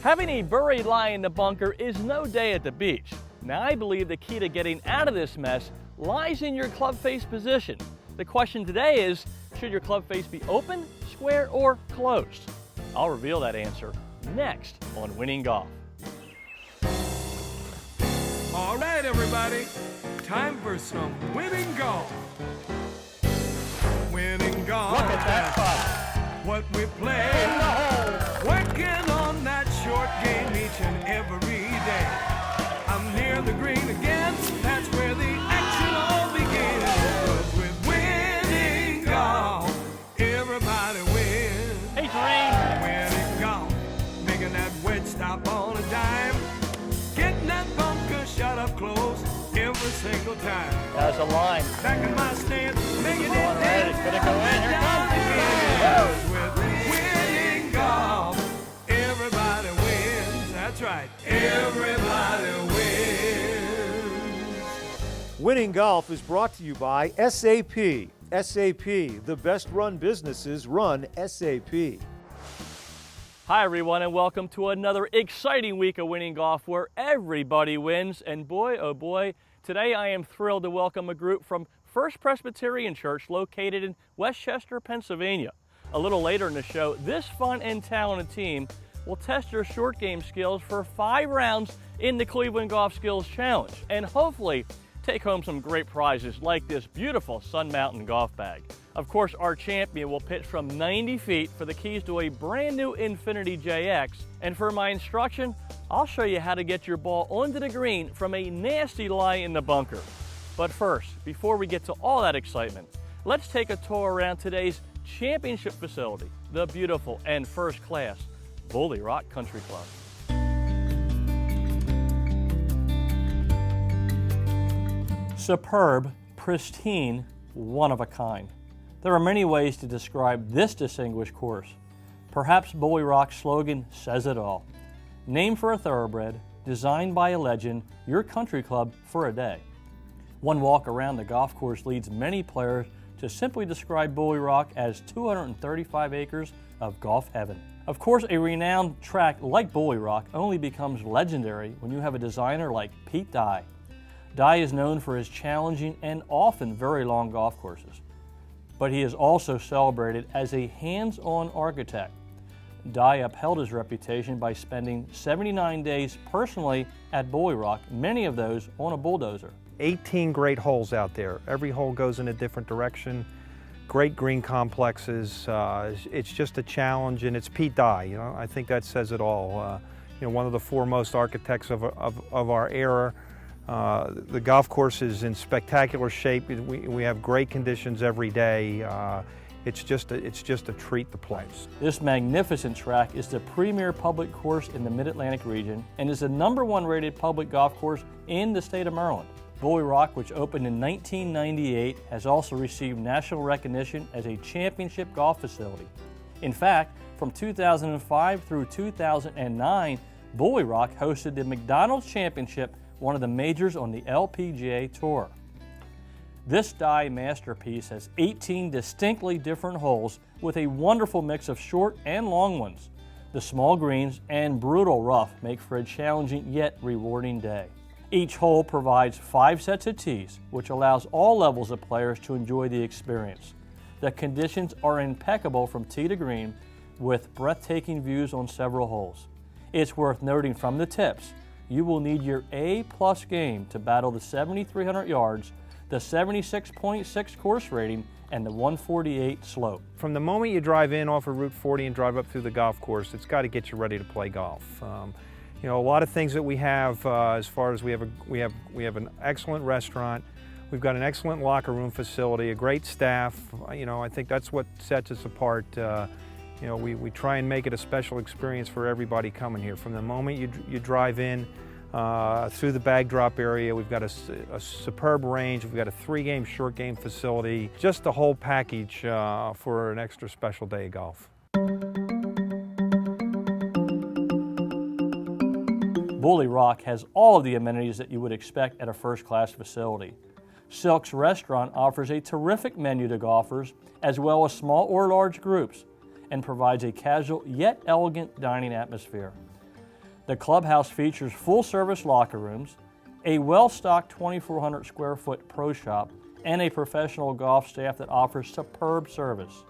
Having a buried lie in the bunker is no day at the beach. Now I believe the key to getting out of this mess lies in your club face position. The question today is, should your club face be open, square, or closed? I'll reveal that answer next on Winning Golf. All right, everybody, time for some winning golf. Winning golf. Look at that putt. What we play. In the hole. Working on that short game each and every day. I'm near the green again. That's where the action all begins. 'Cause with winning golf, everybody wins. Hey, Terrain. Winning golf, making that wedge stop on a dime. Getting that bunker shot up close every single time. That's a line. Back in my stance, making it All right, it's gonna go in. Here it comes. With winning golf, everybody wins. That's right, everybody wins. Winning Golf is brought to you by SAP. SAP, the best run businesses run SAP. Hi everyone, and welcome to another exciting week of Winning Golf where everybody wins. And boy, oh boy, today I am thrilled to welcome a group from First Presbyterian Church located in Westchester, Pennsylvania. A little later in the show, this fun and talented team will test your short game skills for 5 rounds in the Cleveland Golf Skills Challenge and hopefully take home some great prizes like this beautiful Sun Mountain golf bag. Of course, our champion will pitch from 90 feet for the keys to a brand new Infiniti JX. And for my instruction, I'll show you how to get your ball onto the green from a nasty lie in the bunker. But first, before we get to all that excitement, let's take a tour around today's championship facility, the beautiful and first class Bully Rock Country Club. Superb, pristine, one of a kind. There are many ways to describe this distinguished course. Perhaps Bully Rock's slogan says it all. Named for a thoroughbred, designed by a legend, your country club for a day. One walk around the golf course leads many players to simply describe Bully Rock as 235 acres of golf heaven. Of course, a renowned track like Bully Rock only becomes legendary when you have a designer like Pete Dye. Dye is known for his challenging and often very long golf courses, but he is also celebrated as a hands-on architect. Dye upheld his reputation by spending 79 days personally at Bully Rock, many of those on a bulldozer. 18 great holes out there. Every hole goes in a different direction. Great green complexes. It's just a challenge, and it's Pete Dye. You know, I think that says it all. One of the foremost architects of our era. The golf course is in spectacular shape. We have great conditions every day. It's just a treat to play. This magnificent track is the premier public course in the Mid-Atlantic region and is the #1 rated public golf course in the state of Maryland. Bully Rock, which opened in 1998, has also received national recognition as a championship golf facility. In fact, from 2005 through 2009, Bully Rock hosted the McDonald's Championship, one of the majors on the LPGA Tour. This Dye masterpiece has 18 distinctly different holes with a wonderful mix of short and long ones. The small greens and brutal rough make for a challenging yet rewarding day. Each hole provides 5 sets of tees, which allows all levels of players to enjoy the experience. The conditions are impeccable from tee to green, with breathtaking views on several holes. It's worth noting from the tips, you will need your A+ game to battle the 7,300 yards, the 76.6 course rating, and the 148 slope. From the moment you drive in off of Route 40 and drive up through the golf course, it's got to get you ready to play golf. A lot of things that we have as far as we have an excellent restaurant, we've got an excellent locker room facility, a great staff. I think that's what sets us apart. We try and make it a special experience for everybody coming here. From the moment you drive in through the bag drop area, we've got a superb range. We've got a 3-game short game facility. Just the whole package for an extra special day of golf. Bully Rock has all of the amenities that you would expect at a first-class facility. Silk's restaurant offers a terrific menu to golfers, as well as small or large groups, and provides a casual yet elegant dining atmosphere. The clubhouse features full-service locker rooms, a well-stocked 2,400 square foot pro shop, and a professional golf staff that offers superb service.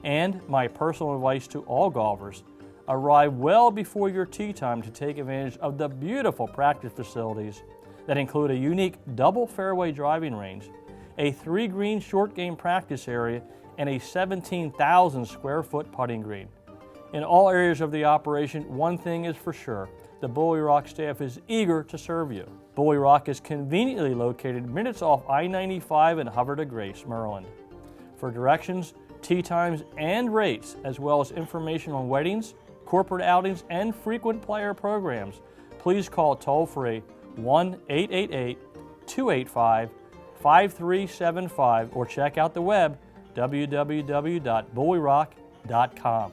And my personal advice to all golfers, arrive well before your tee time to take advantage of the beautiful practice facilities that include a unique double fairway driving range, a 3-green short game practice area, and a 17,000 square foot putting green. In all areas of the operation, one thing is for sure, the Bully Rock staff is eager to serve you. Bully Rock is conveniently located minutes off I-95 in Havre de Grace, Maryland. For directions, tee times, and rates, as well as information on weddings, corporate outings, and frequent player programs, please call toll-free 1-888-285-5375 or check out the web www.bullyrock.com.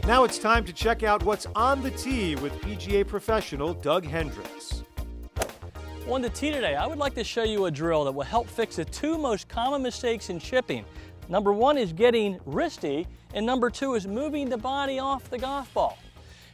Now it's time to check out what's on the tee with PGA professional Doug Hendricks. On the tee today, I would like to show you a drill that will help fix the 2 most common mistakes in chipping. Number 1 is getting wristy, and number 2 is moving the body off the golf ball.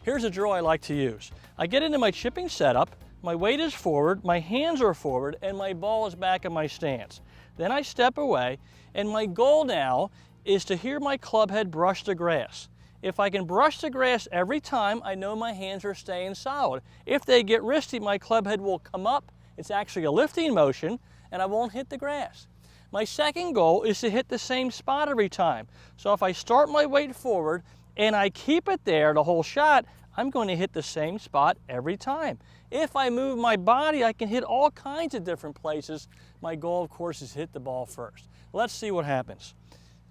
Here's a drill I like to use. I get into my chipping setup, my weight is forward, my hands are forward, and my ball is back in my stance. Then I step away, and my goal now is to hear my club head brush the grass. If I can brush the grass every time, I know my hands are staying solid. If they get wristy, my club head will come up. It's actually a lifting motion, and I won't hit the grass. My second goal is to hit the same spot every time. So if I start my weight forward and I keep it there the whole shot, I'm going to hit the same spot every time. If I move my body, I can hit all kinds of different places. My goal, of course, is to hit the ball first. Let's see what happens.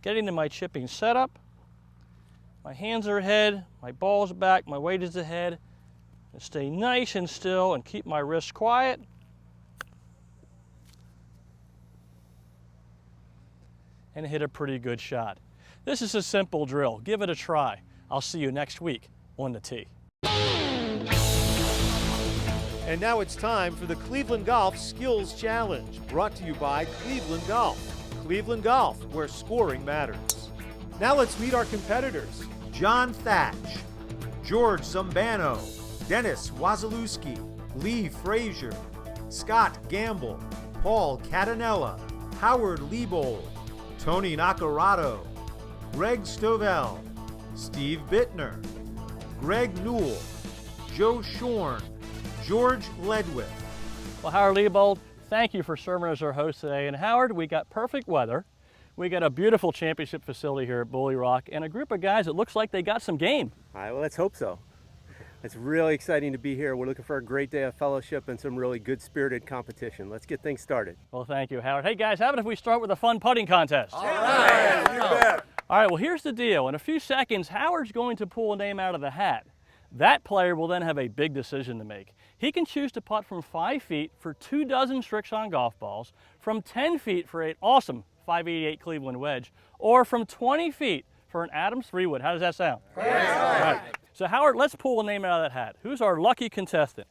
Getting to my chipping setup. My hands are ahead, my ball's back, my weight is ahead. And stay nice and still and keep my wrists quiet. And hit a pretty good shot. This is a simple drill. Give it a try. I'll see you next week on the tee. And now it's time for the Cleveland Golf Skills Challenge, brought to you by Cleveland Golf. Cleveland Golf, where scoring matters. Now let's meet our competitors. John Thatch, George Zumbano, Dennis Wazalewski, Lee Frazier, Scott Gamble, Paul Catanella, Howard Liebold, Tony Nacarado, Greg Stovell, Steve Bittner, Greg Newell, Joe Shorn, George Ledwith. Well, Howard Liebold, thank you for serving as our host today. And Howard, we got perfect weather. We got a beautiful championship facility here at Bully Rock and a group of guys that looks like they got some game. All right, well, let's hope so. It's really exciting to be here. We're looking for a great day of fellowship and some really good-spirited competition. Let's get things started. Well, thank you, Howard. Hey, guys, how about if we start with a fun putting contest? All right, you bet. All right, well, here's the deal. In a few seconds, Howard's going to pull a name out of the hat. That player will then have a big decision to make. He can choose to putt from 5 feet for 24 Srixon golf balls, from 10 feet for an awesome 588 Cleveland wedge, or from 20 feet for an Adams 3-wood. How does that sound? All right. So Howard, let's pull a name out of that hat. Who's our lucky contestant?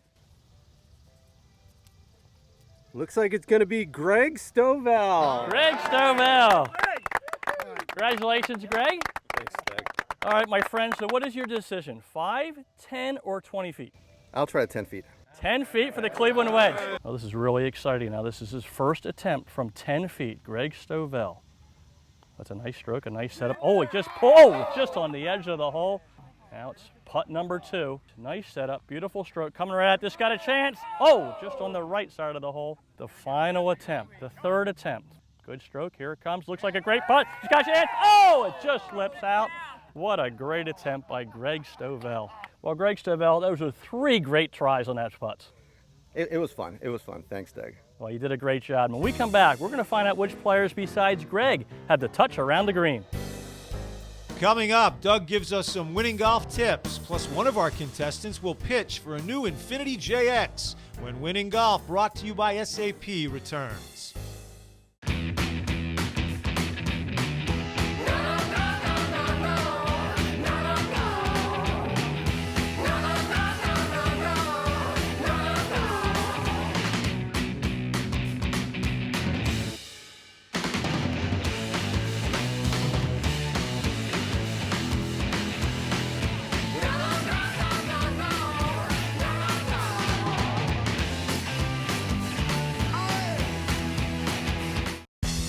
Looks like it's going to be Greg Stovell. Greg Stovell. Congratulations, Greg. Thanks, Doug. All right, my friend, so what is your decision? 5, 10, or 20 feet? I'll try 10 feet. 10 feet for the Cleveland wedge. Oh, this is really exciting. Now, this is his first attempt from 10 feet. Greg Stovell. That's a nice stroke, a nice setup. Oh, it just pulled just on the edge of the hole. Now it's putt number 2. Nice setup, beautiful stroke. Coming right at this, got a chance. Oh, just on the right side of the hole. The final attempt, the 3rd attempt. Good stroke, here it comes. Looks like a great putt. He's got a chance. Oh, it just slips out. What a great attempt by Greg Stovell. Well, Greg Stovell, those were 3 great tries on that putt. It was fun. It was fun. Thanks, Doug. Well, you did a great job. When we come back, we're going to find out which players besides Greg had the touch around the green. Coming up, Doug gives us some winning golf tips, plus one of our contestants will pitch for a new Infiniti JX when Winning Golf, brought to you by SAP, returns.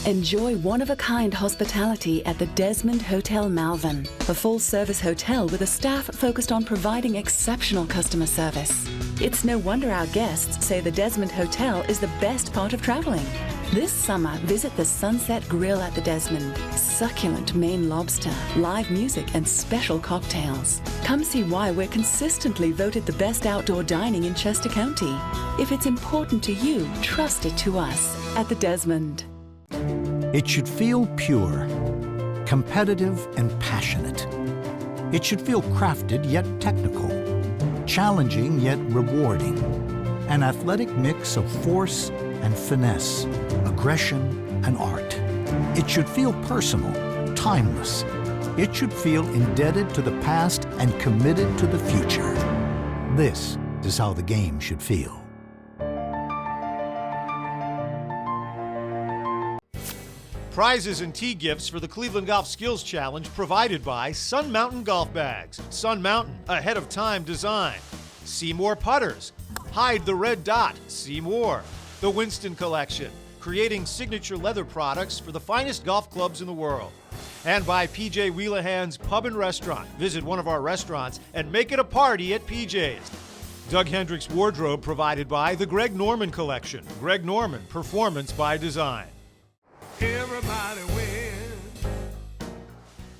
Enjoy one-of-a-kind hospitality at the Desmond Hotel Malvern, a full-service hotel with a staff focused on providing exceptional customer service. It's no wonder our guests say the Desmond Hotel is the best part of traveling. This summer, visit the Sunset Grill at the Desmond. Succulent Maine lobster, live music, and special cocktails. Come see why we're consistently voted the best outdoor dining in Chester County. If it's important to you, trust it to us at the Desmond. It should feel pure, competitive and passionate. It should feel crafted yet technical, challenging yet rewarding. An athletic mix of force and finesse, aggression and art. It should feel personal, timeless. It should feel indebted to the past and committed to the future. This is how the game should feel. Prizes and tee gifts for the Cleveland Golf Skills Challenge provided by Sun Mountain Golf Bags. Sun Mountain, ahead of time design. Seymour Putters. Hide the red dot. See more. The Winston Collection, creating signature leather products for the finest golf clubs in the world. And by PJ Wheelahan's Pub and Restaurant. Visit one of our restaurants and make it a party at PJ's. Doug Hendricks Wardrobe provided by the Greg Norman Collection. Greg Norman, performance by design. Everybody wins.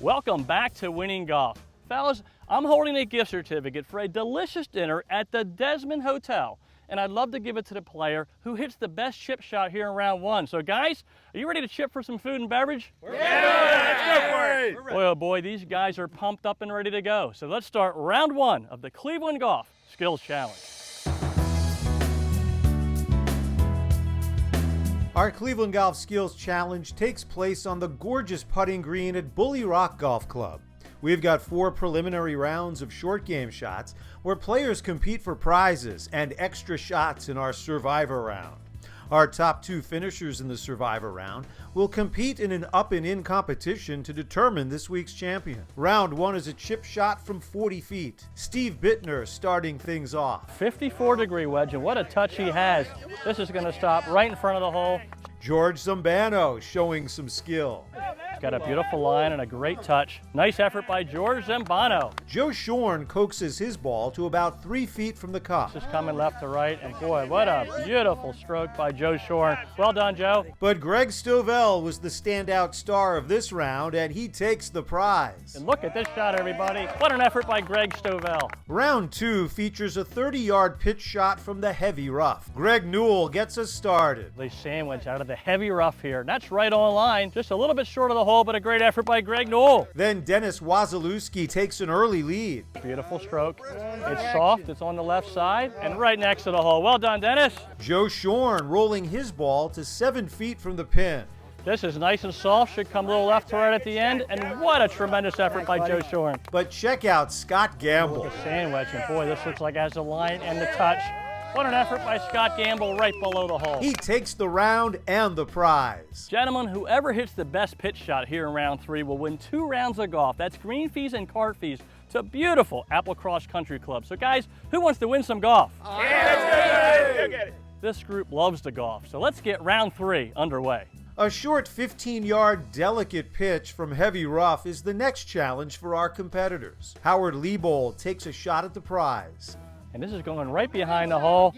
Welcome back to Winning Golf. Fellas, I'm holding a gift certificate for a delicious dinner at the Desmond Hotel, and I'd love to give it to the player who hits the best chip shot here in round one. So guys, are you ready to chip for some food and beverage? Yeah, let's go for it. Boy, oh boy, these guys are pumped up and ready to go. So let's start round one of the Cleveland Golf Skills Challenge. Our Cleveland Golf Skills Challenge takes place on the gorgeous putting green at Bully Rock Golf Club. We've got 4 preliminary rounds of short game shots where players compete for prizes and extra shots in our Survivor round. Our top 2 finishers in the Survivor round will compete in an up and in competition to determine this week's champion. Round 1 is a chip shot from 40 feet. Steve Bittner starting things off. 54-degree wedge, and what a touch he has. This is going to stop right in front of the hole. George Zambano showing some skill. He's got a beautiful line and a great touch. Nice effort by George Zambano. Joe Shorn coaxes his ball to about 3 feet from the cup. Just coming left to right, and boy, what a beautiful stroke by Joe Shorn. Well done, Joe. But Greg Stovell was the standout star of this round, and he takes the prize. And look at this shot, everybody. What an effort by Greg Stovell. Round 2 features a 30-yard pitch shot from the heavy rough. Greg Newell gets us started. They sandwich out of the heavy rough here. That's right on line. Just a little bit short of the hole, but a great effort by Greg Newell. Then Dennis Wazalewski takes an early lead. Beautiful stroke. It's soft. It's on the left side and right next to the hole. Well done, Dennis. Joe Shorn rolling his ball to 7 feet from the pin. This is nice and soft. Should come a little left to right at the end. And what a tremendous effort by Joe Shorn. But check out Scott Gamble. The sandwich, and boy, this looks like it has the line and the touch. What an effort by Scott Gamble right below the hole. He takes the round and the prize. Gentlemen, whoever hits the best pitch shot here in round 3 will win 2 rounds of golf. That's green fees and cart fees to beautiful Applecross Country Club. So guys, who wants to win some golf? Yeah, let's go. This group loves to golf, so let's get round 3 underway. A short 15-yard delicate pitch from heavy rough is the next challenge for our competitors. Howard Liebold takes a shot at the prize. And this is going right behind the hole.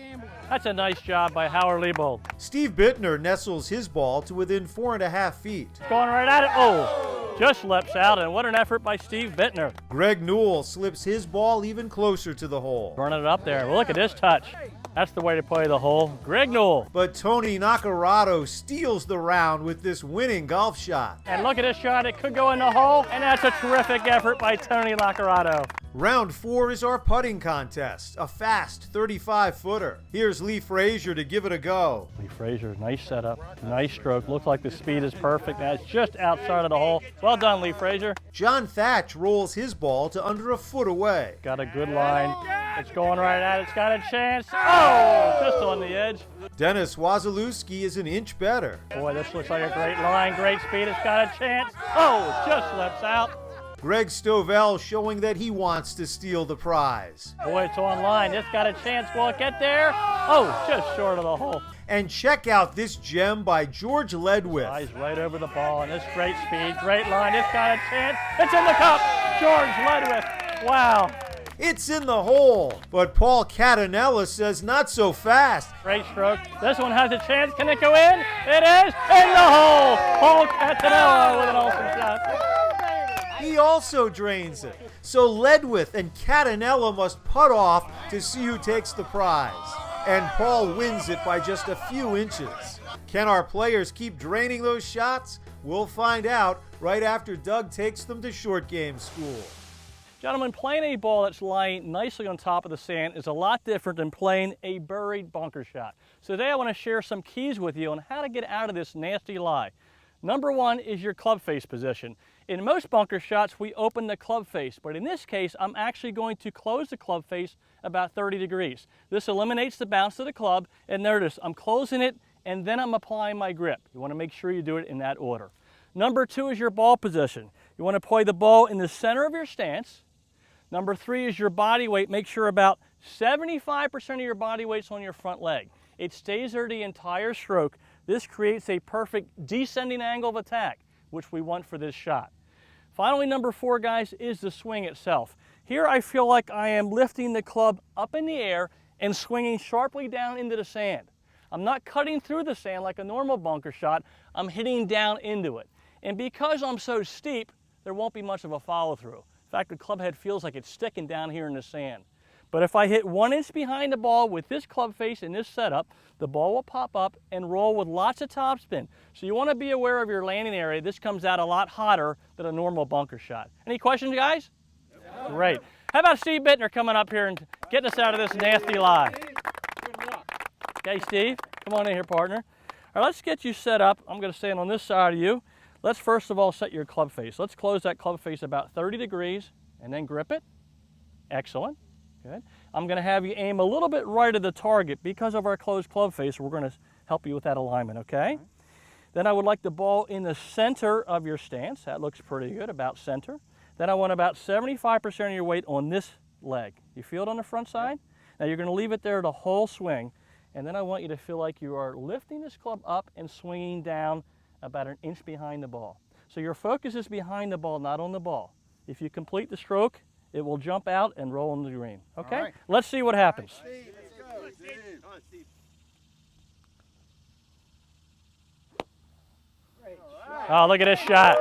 That's a nice job by Howard Liebold. Steve Bittner nestles his ball to within 4.5 feet. Going right at it. Oh, just slips out, and what an effort by Steve Bittner. Greg Newell slips his ball even closer to the hole. Burning it up there. Well, look at this touch. That's the way to play the hole. Greg Newell. But Tony Nacarado steals the round with this winning golf shot. And look at this shot. It could go in the hole, and that's a terrific effort by Tony Nacarado. Round 4 is our putting contest, a fast 35-footer. Here's Lee Frazier to give it a go. Lee Frazier, nice setup, nice stroke. Looks like the speed is perfect. That's just outside of the hole. Well done, Lee Frazier. John Thatch rolls his ball to under a foot away. Got a good line. It's going right at it. It's got a chance. Oh, just on the edge. Dennis Wazalewski is an inch better. Boy, this looks like a great line, great speed. It's got a chance. Oh, just slips out. Greg Stovell showing that he wants to steal the prize. Boy, it's online. It's got a chance. Will it get there? Oh, just short of the hole. And check out this gem by George Ledwith. Flies right over the ball, and it's great speed, great line. It's got a chance. It's in the cup. George Ledwith. Wow. It's in the hole, but Paul Catanella says not so fast. Great stroke. This one has a chance. Can it go in? It is in the hole. Paul Catanella with an awesome shot. He also drains it. So Ledwith and Catanella must putt off to see who takes the prize. And Paul wins it by just a few inches. Can our players keep draining those shots? We'll find out right after Doug takes them to short game school. Gentlemen, playing a ball that's lying nicely on top of the sand is a lot different than playing a buried bunker shot. So today I want to share some keys with you on how to get out of this nasty lie. Number one is your club face position. In most bunker shots, we open the club face, but in this case, I'm actually going to close the club face about 30 degrees. This eliminates the bounce of the club, and notice I'm closing it and then I'm applying my grip. You want to make sure you do it in that order. Number two is your ball position. You want to play the ball in the center of your stance. Number three is your body weight. Make sure about 75% of your body weight's on your front leg. It stays there the entire stroke. This creates a perfect descending angle of attack, which we want for this shot. Finally, number four, guys, is the swing itself. Here I feel like I am lifting the club up in the air and swinging sharply down into the sand. I'm not cutting through the sand like a normal bunker shot. I'm hitting down into it. And because I'm so steep, there won't be much of a follow-through. In fact, the club head feels like it's sticking down here in the sand. But if I hit 1 inch behind the ball with this club face in this setup, the ball will pop up and roll with lots of topspin. So you want to be aware of your landing area. This comes out a lot hotter than a normal bunker shot. Any questions, guys? Yeah. Great. How about Steve Bittner coming up here and getting us out of this nasty lie? Okay, Steve, come on in here, partner. All right, let's get you set up. I'm going to stand on this side of you. Let's first of all set your club face. Let's close that club face about 30 degrees and then grip it. Excellent. Good. I'm going to have you aim a little bit right of the target. Because of our closed club face, we're going to help you with that alignment, okay? Then I would like the ball in the center of your stance. That looks pretty good, about center. Then I want about 75% of your weight on this leg. You feel it on the front side? Now you're going to leave it there the whole swing. And then I want you to feel like you are lifting this club up and swinging down about 1 inch behind the ball. So your focus is behind the ball, not on the ball. If you complete the stroke, it will jump out and roll in the green. Okay? Right. Let's see what happens. All right, Steve, let's go. Steve. Come on, Steve. Oh, look at this shot.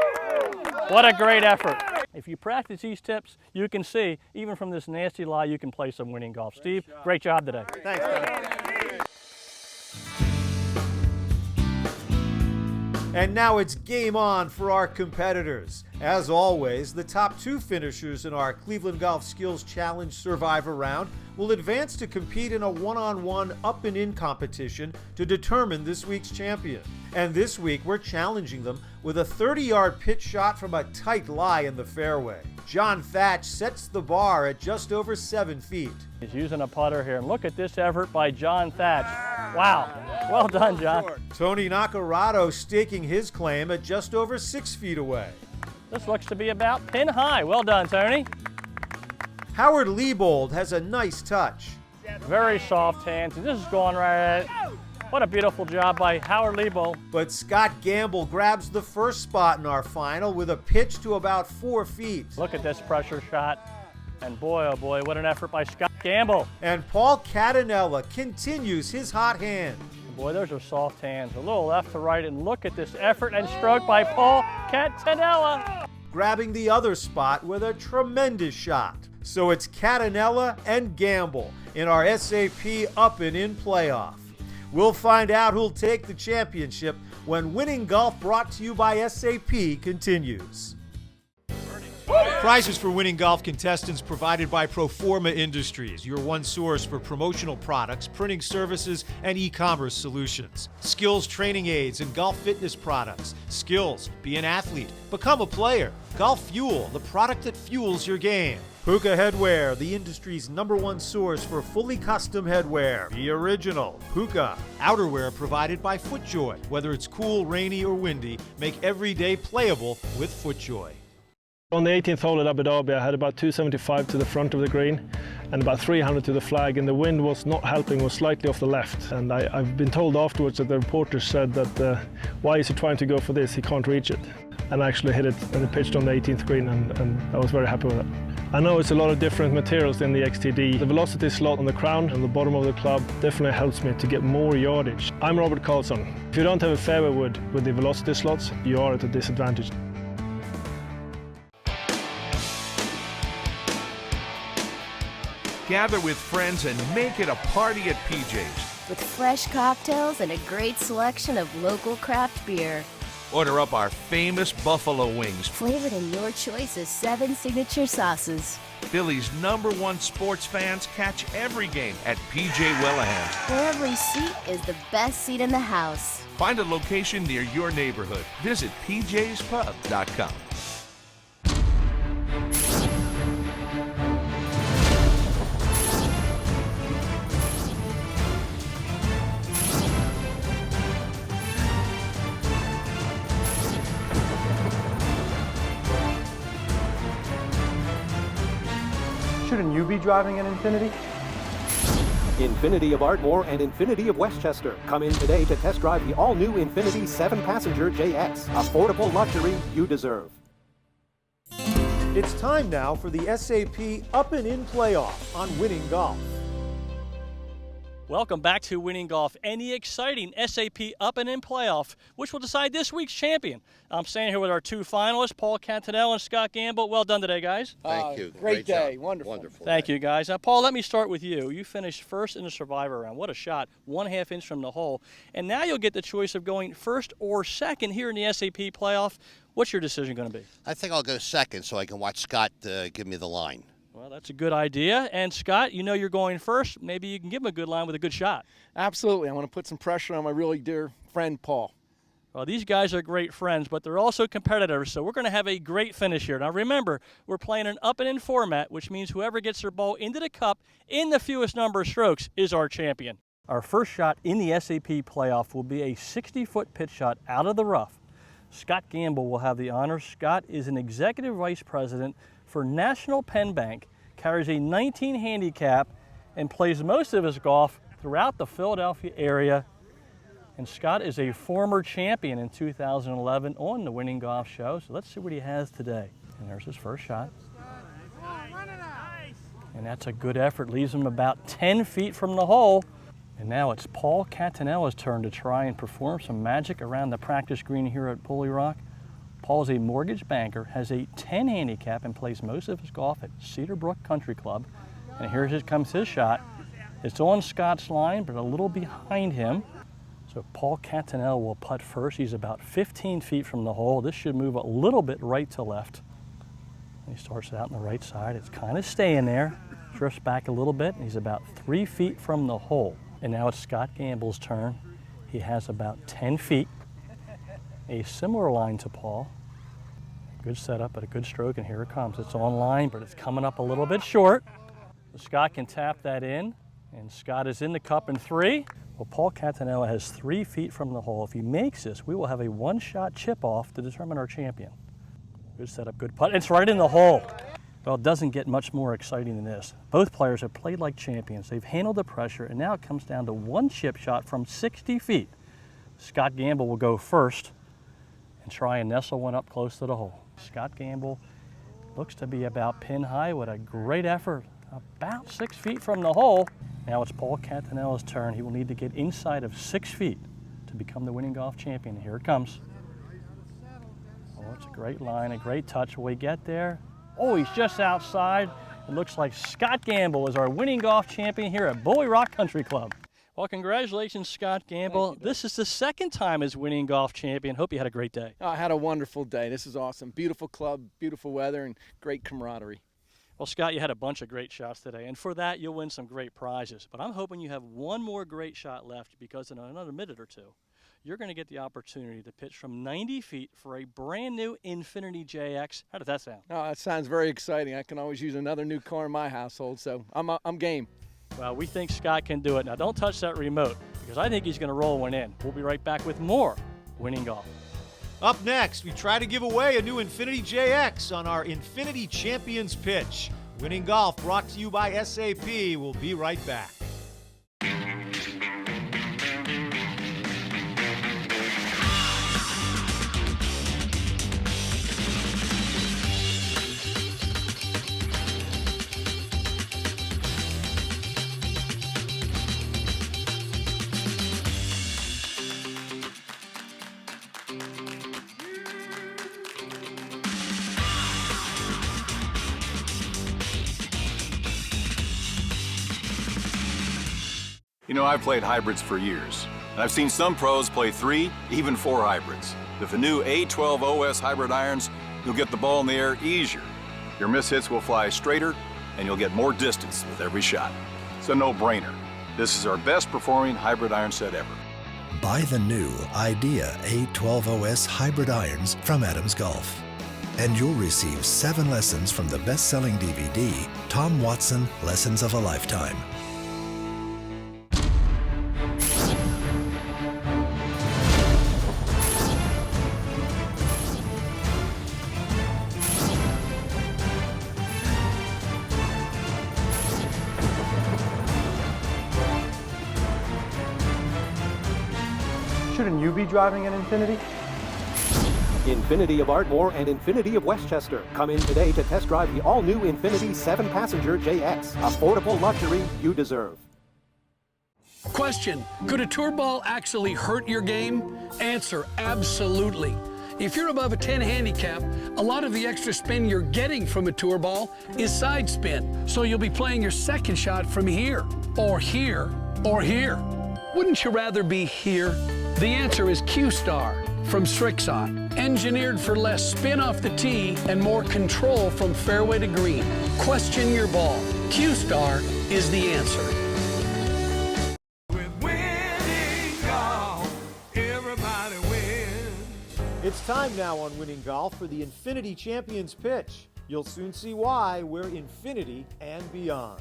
What a great effort. If you practice these tips, you can see, even from this nasty lie, you can play some winning golf. Steve, great job today. Thanks, Doug. And now it's game on for our competitors. As always, the top 2 finishers in our Cleveland Golf Skills Challenge Survivor round will advance to compete in a one-on-one up and in competition to determine this week's champion. And this week, we're challenging them with a 30-yard pitch shot from a tight lie in the fairway. John Thatch sets the bar at just over 7 feet. He's using a putter here, and look at this effort by John Thatch. Wow, well done, John. Tony Nacarado staking his claim at just over 6 feet away. This looks to be about pin high. Well done, Tony. Howard Liebold has a nice touch. Very soft hands, and this is going right at it. What a beautiful job by Howard Liebold. But Scott Gamble grabs the first spot in our final with a pitch to about 4 feet. Look at this pressure shot. And boy, oh boy, what an effort by Scott Gamble. And Paul Catanella continues his hot hand. Boy, those are soft hands. A little left to right, and look at this effort and stroke by Paul Catanella. Grabbing the other spot with a tremendous shot. So it's Catanella and Gamble in our SAP Up and In playoff. We'll find out who'll take the championship when Winning Golf, brought to you by SAP, continues. Prizes for Winning Golf contestants provided by Proforma Industries, your one source for promotional products, printing services, and e-commerce solutions. Skills training aids and golf fitness products. Skills, be an athlete, become a player. Golf Fuel, the product that fuels your game. Puka Headwear, the industry's #1 source for fully custom headwear. The original Puka. Outerwear provided by FootJoy. Whether it's cool, rainy, or windy, make every day playable with FootJoy. On the 18th hole at Abu Dhabi, I had about 275 to the front of the green and about 300 to the flag, and the wind was not helping, was slightly off the left. And I've been told afterwards that the reporter said that why is he trying to go for this, he can't reach it. And I actually hit it and it pitched on the 18th green, and I was very happy with it. I know it's a lot of different materials in the XTD. The velocity slot on the crown and the bottom of the club definitely helps me to get more yardage. I'm Robert Carlson. If you don't have a fairway wood with the velocity slots, you are at a disadvantage. Gather with friends and make it a party at PJ's. With fresh cocktails and a great selection of local craft beer. Order up our famous buffalo wings, Flavored in your choice of 7 signature sauces. Philly's #1 sports fans catch every game at PJ Wellaham. Where every seat is the best seat in the house. Find a location near your neighborhood. Visit pjspub.com. Shouldn't you be driving an Infiniti? Infiniti of Ardmore and Infiniti of Westchester. Come in today to test drive the all-new Infiniti 7-passenger JX. Affordable luxury you deserve. It's time now for the SAP Up and In playoff on Winning Golf. Welcome back to Winning Golf and the exciting SAP Up and In playoff, which will decide this week's champion. I'm standing here with our 2 finalists, Paul Cantanell and Scott Gamble. Well done today, guys. Thank you. Great day. Job. Wonderful. Thank you, guys. Now, Paul, let me start with you. You finished first in the Survivor round. What a shot. 1/2 inch from the hole. And now you'll get the choice of going first or second here in the SAP playoff. What's your decision going to be? I think I'll go second so I can watch Scott give me the line. Well, that's a good idea. And Scott, you know you're going first. Maybe you can give him a good line with a good shot. Absolutely. I want to put some pressure on my really dear friend, Paul. Well, these guys are great friends, but they're also competitors, so we're going to have a great finish here. Now, remember, we're playing an up and in format, which means whoever gets their ball into the cup in the fewest number of strokes is our champion. Our first shot in the SAP playoff will be a 60-foot pitch shot out of the rough. Scott Gamble will have the honors. Scott is an executive vice president for National Penn Bank, carries a 19 handicap, and plays most of his golf throughout the Philadelphia area. And Scott is a former champion in 2011 on the Winning Golf Show. So let's see what he has today. And there's his first shot. And that's a good effort. Leaves him about 10 feet from the hole. And now it's Paul Cantanella's turn to try and perform some magic around the practice green here at Bully Rock. Paul's a mortgage banker, has a 10 handicap, and plays most of his golf at Cedar Brook Country Club. And here comes his shot. It's on Scott's line, but a little behind him. So Paul Cantanell will putt first. He's about 15 feet from the hole. This should move a little bit right to left. He starts out on the right side. It's kind of staying there. Drifts back a little bit, and he's about 3 feet from the hole. And now it's Scott Gamble's turn. He has about 10 feet. A similar line to Paul. Good setup, but a good stroke, and here it comes. It's on line, but it's coming up a little bit short. So Scott can tap that in, and Scott is in the cup in 3. Well, Paul Cantanella has 3 feet from the hole. If he makes this, we will have a 1-shot chip off to determine our champion. Good setup, good putt. It's right in the hole. Well, it doesn't get much more exciting than this. Both players have played like champions. They've handled the pressure, and now it comes down to 1 chip shot from 60 feet. Scott Gamble will go first and try and nestle one up close to the hole. Scott Gamble looks to be about pin high with a great effort, about 6 feet from the hole. Now it's Paul Cantanella's turn. He will need to get inside of 6 feet to become the Winning Golf champion. Here it comes. Oh, it's a great line, a great touch. Will he get there? Oh, he's just outside. It looks like Scott Gamble is our Winning Golf champion here at Bully Rock Country Club. Well, congratulations, Scott Gamble. This is the second time as Winning Golf champion. Hope you had a great day. I had a wonderful day. This is awesome. Beautiful club, beautiful weather, and great camaraderie. Well, Scott, you had a bunch of great shots today, and for that, you'll win some great prizes. But I'm hoping you have one more great shot left, because in another minute or two, you're going to get the opportunity to pitch from 90 feet for a brand new Infiniti JX. How does that sound? Oh, that sounds very exciting. I can always use another new car in my household, so I'm game. Well, we think Scott can do it. Now, don't touch that remote, because I think he's going to roll one in. We'll be right back with more Winning Golf. Up next, we try to give away a new Infiniti JX on our Infiniti Champions Pitch. Winning Golf brought to you by SAP. We'll be right back. You know, I've played hybrids for years, and I've seen some pros play 3, even 4 hybrids. With the new A12 OS hybrid irons, you'll get the ball in the air easier. Your mishits will fly straighter, and you'll get more distance with every shot. It's a no-brainer. This is our best performing hybrid iron set ever. Buy the new Idea A12 OS hybrid irons from Adams Golf. And you'll receive 7 lessons from the best-selling DVD, Tom Watson, Lessons of a Lifetime. Shouldn't you be driving an Infiniti? Infiniti of Ardmore and Infiniti of Westchester. Come in today to test drive the all-new Infiniti 7-passenger JX. Affordable luxury you deserve. Question: could a tour ball actually hurt your game? Answer: absolutely. If you're above a 10 handicap, a lot of the extra spin you're getting from a tour ball is side spin. So you'll be playing your second shot from here, or here, or here. Wouldn't you rather be here? The answer is Q-Star from Srixon. Engineered for less spin off the tee and more control from fairway to green. Question your ball. Q-Star is the answer. Everybody wins. It's time now on Winning Golf for the Infiniti Champions Pitch. You'll soon see why we're Infiniti and beyond.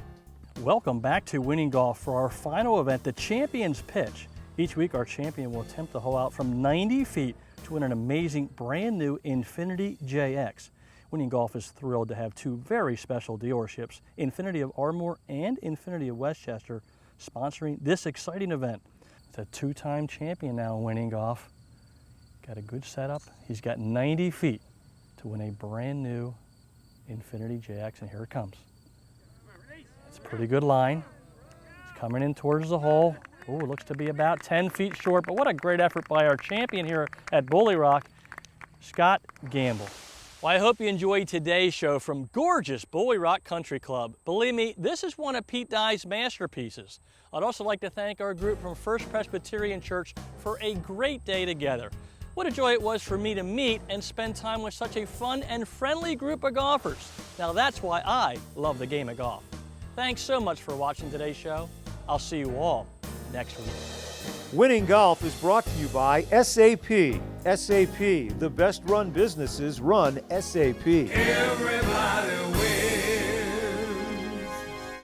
Welcome back to Winning Golf for our final event, the Champions Pitch. Each week, our champion will attempt to hole out from 90 feet to win an amazing brand new Infiniti JX. Winning Golf is thrilled to have 2 very special dealerships, Infiniti of Ardmore and Infiniti of Westchester, sponsoring this exciting event. It's a 2-time champion now in Winning Golf. Got a good setup. He's got 90 feet to win a brand new Infiniti JX, and here it comes. It's a pretty good line. It's coming in towards the hole. Oh, it looks to be about 10 feet short, but what a great effort by our champion here at Bully Rock, Scott Gamble. Well, I hope you enjoyed today's show from gorgeous Bully Rock Country Club. Believe me, this is one of Pete Dye's masterpieces. I'd also like to thank our group from First Presbyterian Church for a great day together. What a joy it was for me to meet and spend time with such a fun and friendly group of golfers. Now that's why I love the game of golf. Thanks so much for watching today's show. I'll see you all next week. Winning Golf is brought to you by SAP. SAP, the best run businesses run SAP. Everybody